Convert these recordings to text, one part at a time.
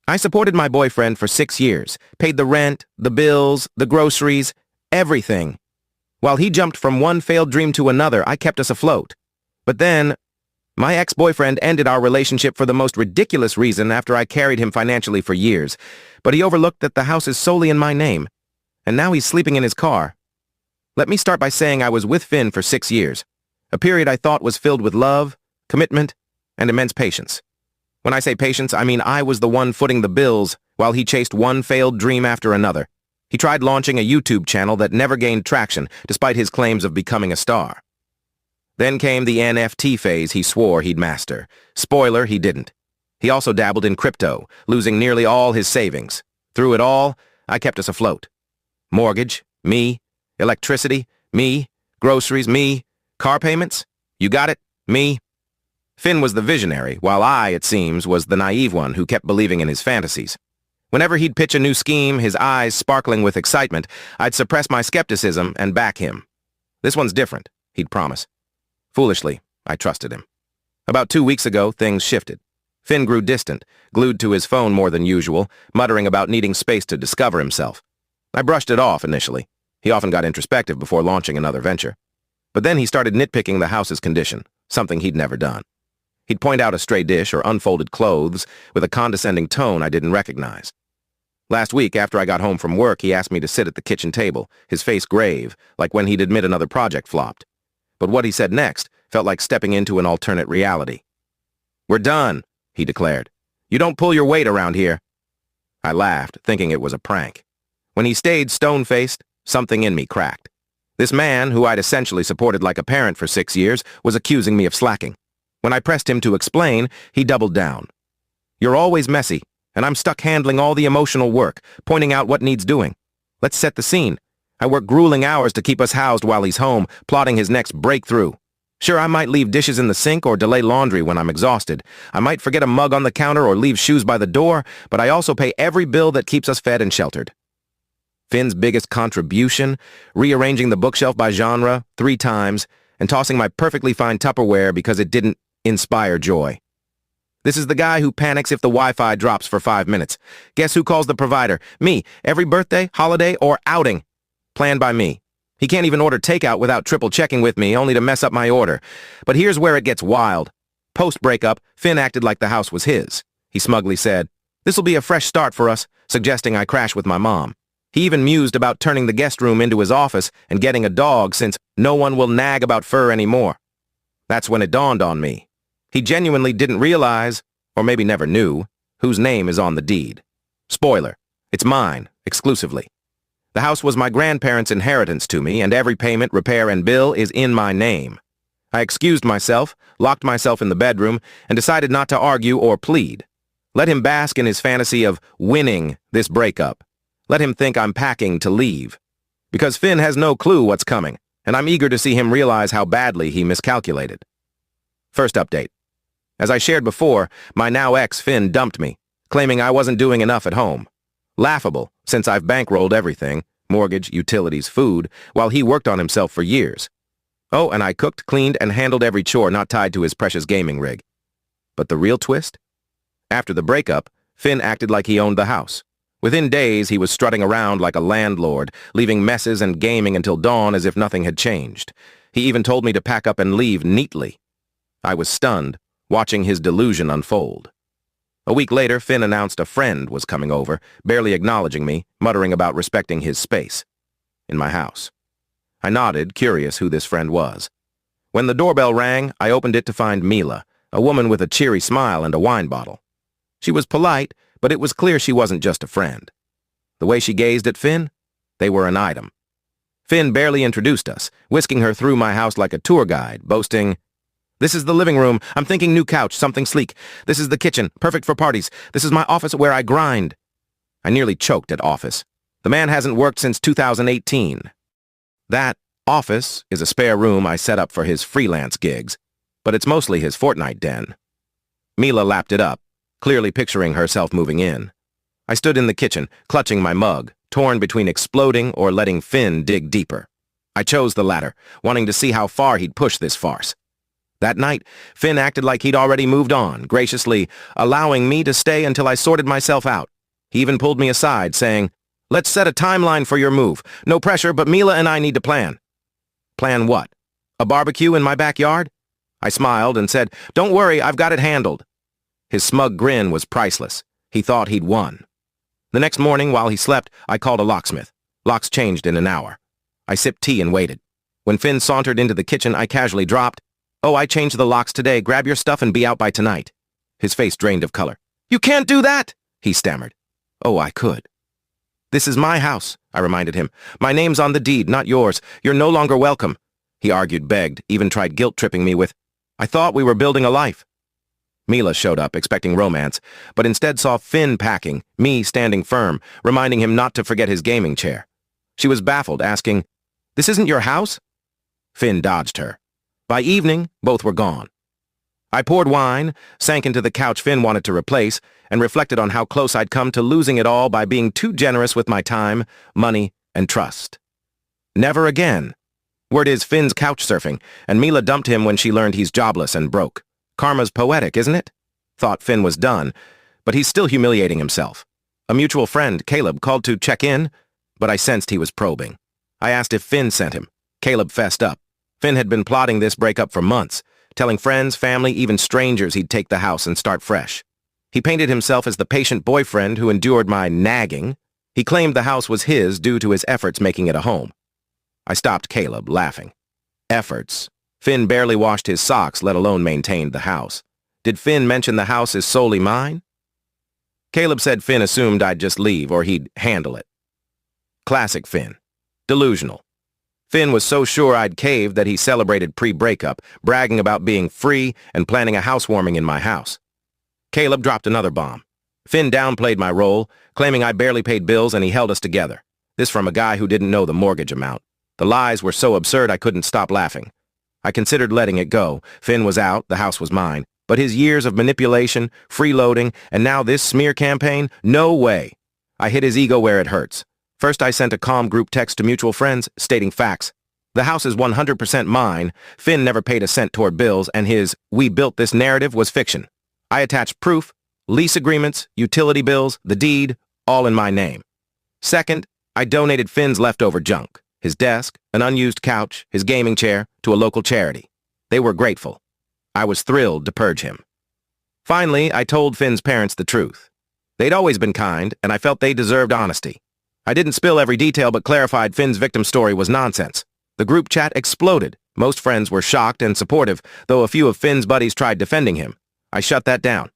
I supported my boyfriend for 6 years, paid the rent, the bills, the groceries, everything. While he jumped from one failed dream to another, I kept us afloat. But then, my ex-boyfriend ended our relationship for the most ridiculous reason after I carried him financially for years, but he overlooked that the house is solely in my name, and now he's sleeping in his car. Let me start by saying I was with Finn for 6 years, a period I thought was filled with love, commitment, and immense patience. When I say patience, I mean I was the one footing the bills while he chased one failed dream after another. He tried launching a YouTube channel that never gained traction, despite his claims of becoming a star. Then came the NFT phase he swore he'd master. Spoiler, he didn't. He also dabbled in crypto, losing nearly all his savings. Through it all, I kept us afloat. Mortgage, me. Electricity, me. Groceries, me. Car payments, you got it, me. Finn was the visionary, while I, it seems, was the naive one who kept believing in his fantasies. Whenever he'd pitch a new scheme, his eyes sparkling with excitement, I'd suppress my skepticism and back him. This one's different, he'd promise. Foolishly, I trusted him. About 2 weeks ago, things shifted. Finn grew distant, glued to his phone more than usual, muttering about needing space to discover himself. I brushed it off initially. He often got introspective before launching another venture. But then he started nitpicking the house's condition, something he'd never done. He'd point out a stray dish or unfolded clothes with a condescending tone I didn't recognize. Last week, after I got home from work, he asked me to sit at the kitchen table, his face grave, like when he'd admit another project flopped. But what he said next felt like stepping into an alternate reality. "We're done," he declared. "You don't pull your weight around here." I laughed, thinking it was a prank. When he stayed stone-faced, something in me cracked. This man, who I'd essentially supported like a parent for 6 years, was accusing me of slacking. When I pressed him to explain, he doubled down. "You're always messy, and I'm stuck handling all the emotional work, pointing out what needs doing. Let's set the scene. I work grueling hours to keep us housed while he's home, plotting his next breakthrough. Sure, I might leave dishes in the sink or delay laundry when I'm exhausted. I might forget a mug on the counter or leave shoes by the door, but I also pay every bill that keeps us fed and sheltered." Finn's biggest contribution, rearranging the bookshelf by genre 3 times and tossing my perfectly fine Tupperware because it didn't inspire joy. This is the guy who panics if the Wi-Fi drops for 5 minutes. Guess who calls the provider? Me. Every birthday, holiday, or outing. Planned by me. He can't even order takeout without triple-checking with me, only to mess up my order. But here's where it gets wild. Post-breakup, Finn acted like the house was his. He smugly said, "This'll be a fresh start for us," suggesting I crash with my mom. He even mused about turning the guest room into his office and getting a dog since no one will nag about fur anymore. That's when it dawned on me. He genuinely didn't realize, or maybe never knew, whose name is on the deed. Spoiler, it's mine, exclusively. The house was my grandparents' inheritance to me, and every payment, repair, and bill is in my name. I excused myself, locked myself in the bedroom, and decided not to argue or plead. Let him bask in his fantasy of winning this breakup. Let him think I'm packing to leave. Because Finn has no clue what's coming, and I'm eager to see him realize how badly he miscalculated. First update. As I shared before, my now ex Finn dumped me, claiming I wasn't doing enough at home. Laughable, since I've bankrolled everything, mortgage, utilities, food, while he worked on himself for years. Oh, and I cooked, cleaned, and handled every chore not tied to his precious gaming rig. But the real twist? After the breakup, Finn acted like he owned the house. Within days, he was strutting around like a landlord, leaving messes and gaming until dawn as if nothing had changed. He even told me to pack up and leave neatly. I was stunned, watching his delusion unfold. A week later, Finn announced a friend was coming over, barely acknowledging me, muttering about respecting his space. In my house. I nodded, curious who this friend was. When the doorbell rang, I opened it to find Mila, a woman with a cheery smile and a wine bottle. She was polite, but it was clear she wasn't just a friend. The way she gazed at Finn, they were an item. Finn barely introduced us, whisking her through my house like a tour guide, boasting, "This is the living room. I'm thinking new couch, something sleek. This is the kitchen, perfect for parties. This is my office where I grind." I nearly choked at office. The man hasn't worked since 2018. That office is a spare room I set up for his freelance gigs, but it's mostly his Fortnite den. Mila lapped it up, clearly picturing herself moving in. I stood in the kitchen, clutching my mug, torn between exploding or letting Finn dig deeper. I chose the latter, wanting to see how far he'd push this farce. That night, Finn acted like he'd already moved on, graciously allowing me to stay until I sorted myself out. He even pulled me aside, saying, "Let's set a timeline for your move. No pressure, but Mila and I need to plan." Plan what? A barbecue in my backyard? I smiled and said, "Don't worry, I've got it handled." His smug grin was priceless. He thought he'd won. The next morning, while he slept, I called a locksmith. Locks changed in an hour. I sipped tea and waited. When Finn sauntered into the kitchen, I casually dropped, "Oh, I changed the locks today. Grab your stuff and be out by tonight." His face drained of color. "You can't do that!" he stammered. "Oh, I could." "This is my house," I reminded him. "My name's on the deed, not yours. You're no longer welcome." He argued, begged, even tried guilt-tripping me with, "I thought we were building a life." Mila showed up, expecting romance, but instead saw Finn packing, me standing firm, reminding him not to forget his gaming chair. She was baffled, asking, "This isn't your house?" Finn dodged her. By evening, both were gone. I poured wine, sank into the couch Finn wanted to replace, and reflected on how close I'd come to losing it all by being too generous with my time, money, and trust. Never again. Word is Finn's couch surfing, and Mila dumped him when she learned he's jobless and broke. Karma's poetic, isn't it? Thought Finn was done, but he's still humiliating himself. A mutual friend, Caleb, called to check in, but I sensed he was probing. I asked if Finn sent him. Caleb fessed up. Finn had been plotting this breakup for months, telling friends, family, even strangers he'd take the house and start fresh. He painted himself as the patient boyfriend who endured my nagging. He claimed the house was his due to his efforts making it a home. I stopped Caleb, laughing. Efforts. Finn barely washed his socks, let alone maintained the house. Did Finn mention the house is solely mine? Caleb said Finn assumed I'd just leave or he'd handle it. Classic Finn. Delusional. Finn was so sure I'd caved that he celebrated pre-breakup, bragging about being free and planning a housewarming in my house. Caleb dropped another bomb. Finn downplayed my role, claiming I barely paid bills and he held us together. This from a guy who didn't know the mortgage amount. The lies were so absurd I couldn't stop laughing. I considered letting it go. Finn was out, the house was mine. But his years of manipulation, freeloading, and now this smear campaign? No way. I hit his ego where it hurts. First, I sent a calm group text to mutual friends, stating facts. The house is 100% mine, Finn never paid a cent toward bills, and his "we built this" narrative was fiction. I attached proof, lease agreements, utility bills, the deed, all in my name. Second, I donated Finn's leftover junk. His desk, an unused couch, his gaming chair, to a local charity. They were grateful. I was thrilled to purge him. Finally, I told Finn's parents the truth. They'd always been kind, and I felt they deserved honesty. I didn't spill every detail but clarified Finn's victim story was nonsense. The group chat exploded. Most friends were shocked and supportive, though a few of Finn's buddies tried defending him. I shut that down.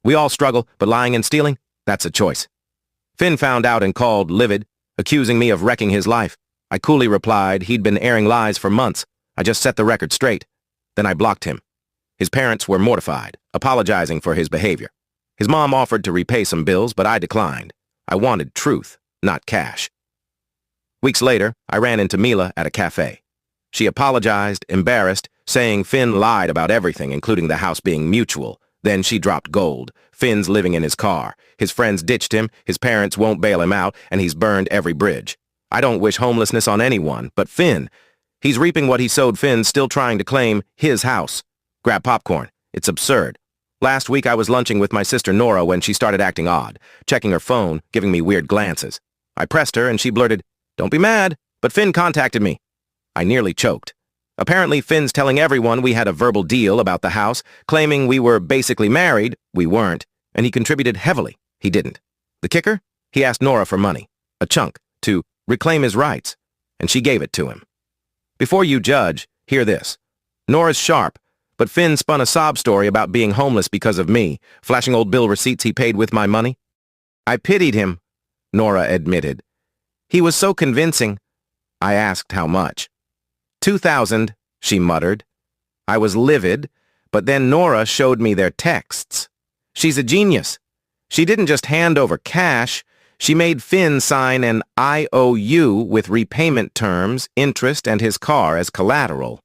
We all struggle, but lying and stealing? That's a choice. Finn found out and called, livid, accusing me of wrecking his life. I coolly replied he'd been airing lies for months. I just set the record straight. Then I blocked him. His parents were mortified, apologizing for his behavior. His mom offered to repay some bills, but I declined. I wanted truth, not cash. Weeks later, I ran into Mila at a cafe. She apologized, embarrassed, saying Finn lied about everything, including the house being mutual. Then she dropped gold. Finn's living in his car. His friends ditched him, his parents won't bail him out, and he's burned every bridge. I don't wish homelessness on anyone, but Finn. He's reaping what he sowed. Finn's still trying to claim his house. Grab popcorn. It's absurd. Last week I was lunching with my sister Nora when she started acting odd, checking her phone, giving me weird glances. I pressed her and she blurted, "Don't be mad, but Finn contacted me." I nearly choked. Apparently Finn's telling everyone we had a verbal deal about the house, claiming we were basically married. We weren't, and he contributed heavily. He didn't. The kicker? He asked Nora for money, a chunk, to reclaim his rights, and she gave it to him. Before you judge, hear this. Nora's sharp, but Finn spun a sob story about being homeless because of me, flashing old bill receipts he paid with my money. I pitied him, Nora admitted. He was so convincing. I asked how much. 2,000, she muttered. I was livid, but then Nora showed me their texts. She's a genius. She didn't just hand over cash. She made Finn sign an IOU with repayment terms, interest, and his car as collateral.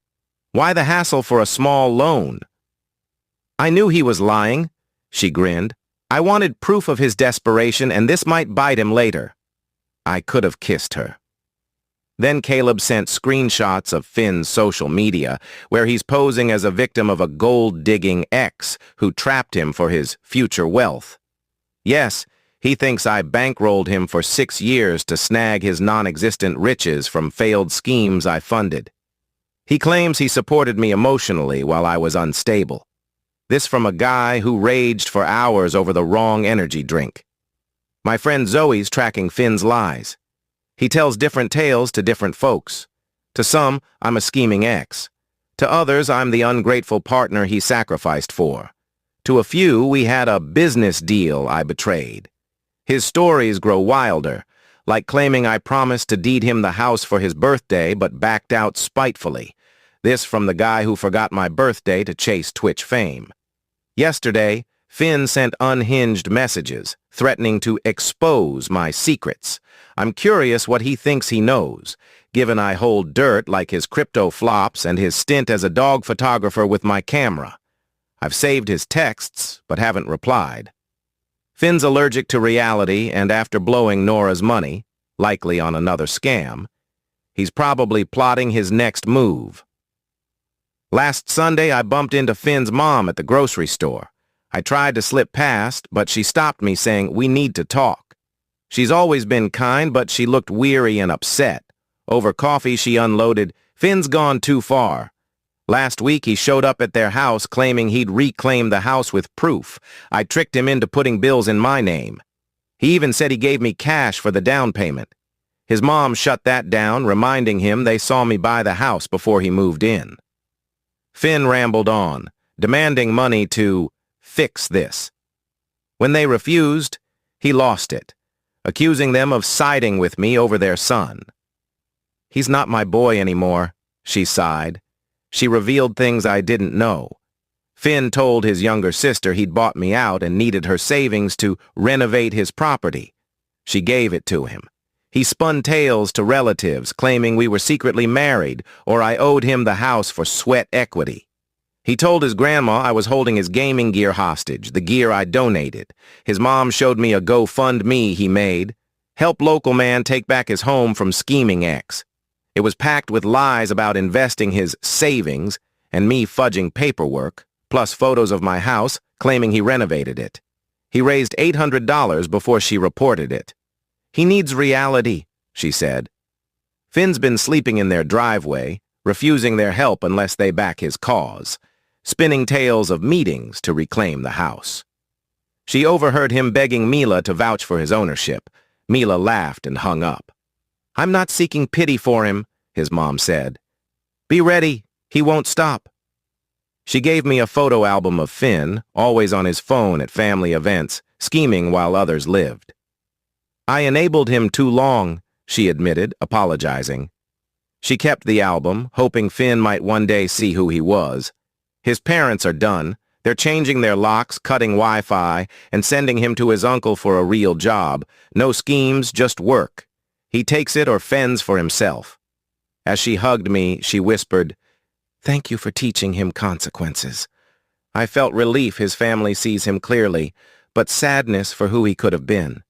Why the hassle for a small loan? I knew he was lying, she grinned. I wanted proof of his desperation, and this might bite him later. I could have kissed her. Then Caleb sent screenshots of Finn's social media, where he's posing as a victim of a gold-digging ex who trapped him for his future wealth. Yes, he thinks I bankrolled him for 6 years to snag his non-existent riches from failed schemes I funded. He claims he supported me emotionally while I was unstable. This from a guy who raged for hours over the wrong energy drink. My friend Zoe's tracking Finn's lies. He tells different tales to different folks. To some, I'm a scheming ex. To others, I'm the ungrateful partner he sacrificed for. To a few, we had a business deal I betrayed. His stories grow wilder, like claiming I promised to deed him the house for his birthday but backed out spitefully. This from the guy who forgot my birthday to chase Twitch fame. Yesterday, Finn sent unhinged messages, threatening to expose my secrets. I'm curious what he thinks he knows, given I hold dirt like his crypto flops and his stint as a dog photographer with my camera. I've saved his texts, but haven't replied. Finn's allergic to reality, and after blowing Nora's money, likely on another scam, he's probably plotting his next move. Last Sunday, I bumped into Finn's mom at the grocery store. I tried to slip past, but she stopped me saying, "We need to talk." She's always been kind, but she looked weary and upset. Over coffee, she unloaded, "Finn's gone too far." Last week, he showed up at their house claiming he'd reclaim the house with proof. I tricked him into putting bills in my name. He even said he gave me cash for the down payment. His mom shut that down, reminding him they saw me buy the house before he moved in. Finn rambled on, demanding money to fix this. When they refused, he lost it, accusing them of siding with me over their son. "He's not my boy anymore," she sighed. She revealed things I didn't know. Finn told his younger sister he'd bought me out and needed her savings to renovate his property. She gave it to him. He spun tales to relatives, claiming we were secretly married or I owed him the house for sweat equity. He told his grandma I was holding his gaming gear hostage, the gear I donated. His mom showed me a GoFundMe he made. Help local man take back his home from scheming ex. It was packed with lies about investing his savings and me fudging paperwork, plus photos of my house claiming he renovated it. He raised $800 before she reported it. "He needs reality," she said. Finn's been sleeping in their driveway, refusing their help unless they back his cause, spinning tales of meetings to reclaim the house. She overheard him begging Mila to vouch for his ownership. Mila laughed and hung up. "I'm not seeking pity for him," his mom said. "Be ready, he won't stop." She gave me a photo album of Finn, always on his phone at family events, scheming while others lived. "I enabled him too long," she admitted, apologizing. She kept the album, hoping Finn might one day see who he was. His parents are done. They're changing their locks, cutting Wi-Fi, and sending him to his uncle for a real job. No schemes, just work. He takes it or fends for himself. As she hugged me, she whispered, "Thank you for teaching him consequences." I felt relief his family sees him clearly, but sadness for who he could have been.